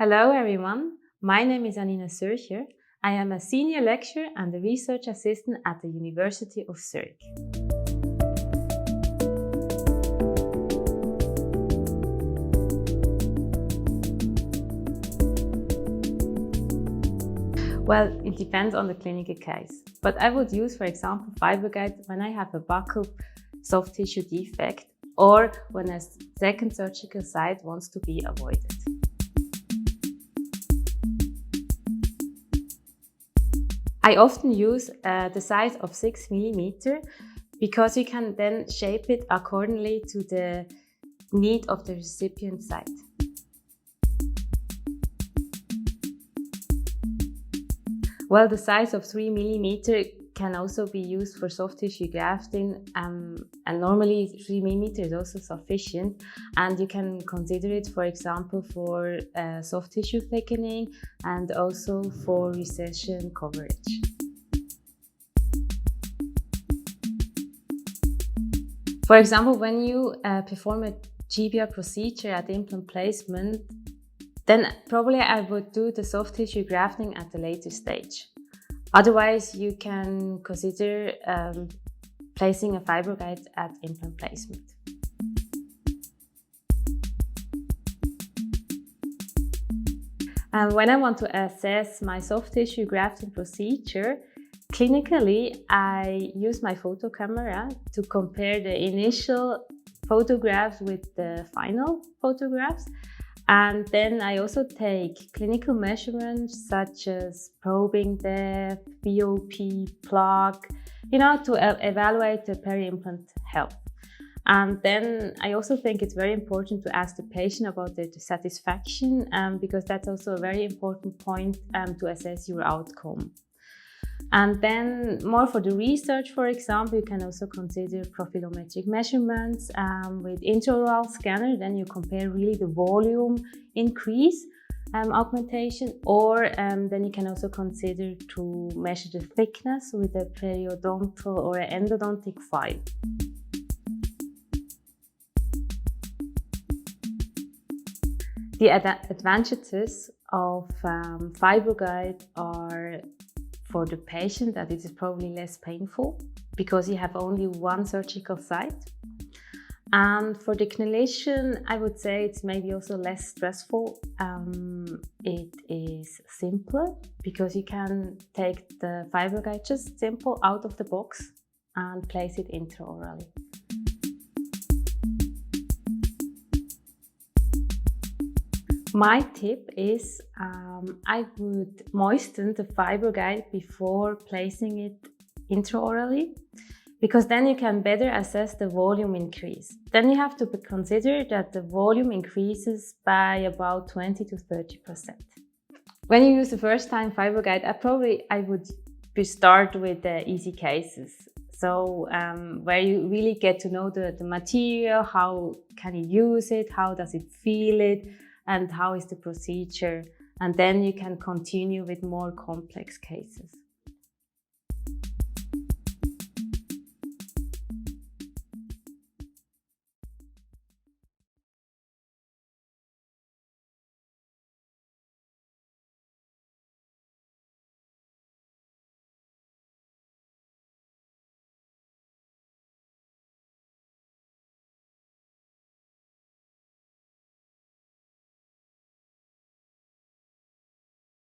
Hello everyone, my name is Anina Zürcher. I am a senior lecturer and a research assistant at the University of Zurich. Well, it depends on the clinical case, but I would use, for example, Fibro-Gide when I have a buccal soft tissue defect or when a second surgical site wants to be avoided. I often use the size of 6 mm because you can then shape it accordingly to the need of the recipient site. Well, the size of 3 mm can also be used for soft tissue grafting, and normally 3 mm is also sufficient, and you can consider it, for example, for soft tissue thickening and also for recession coverage. For example, when you perform a GBR procedure at implant placement, then probably I would do the soft tissue grafting at a later stage. Otherwise, you can consider placing a Fibro-Gide at implant placement. And when I want to assess my soft tissue grafting procedure, clinically, I use my photo camera to compare the initial photographs with the final photographs. And then I also take clinical measurements such as probing depth, BOP, plaque, to evaluate the peri-implant health. And then I also think it's very important to ask the patient about their satisfaction because that's also a very important point to assess your outcome. And then more for the research, for example, you can also consider profilometric measurements with intraoral scanner. Then you compare really the volume increase augmentation, or then you can also consider to measure the thickness with a periodontal or an endodontic file. The advantages of Fibro-Gide are for the patient that it is probably less painful because you have only one surgical site. And for the clinician, I would say it's maybe also less stressful. It is simpler because you can take the Fibro-Gide just simple out of the box and place it intraorally. My tip is I would moisten the Fibro-Gide before placing it intraorally, because then you can better assess the volume increase. Then you have to consider that the volume increases by about 20 to 30%. When you use the first time Fibro-Gide, I would start with the easy cases. So where you really get to know the material, how can you use it, how does it feel it, and how is the procedure, and then you can continue with more complex cases.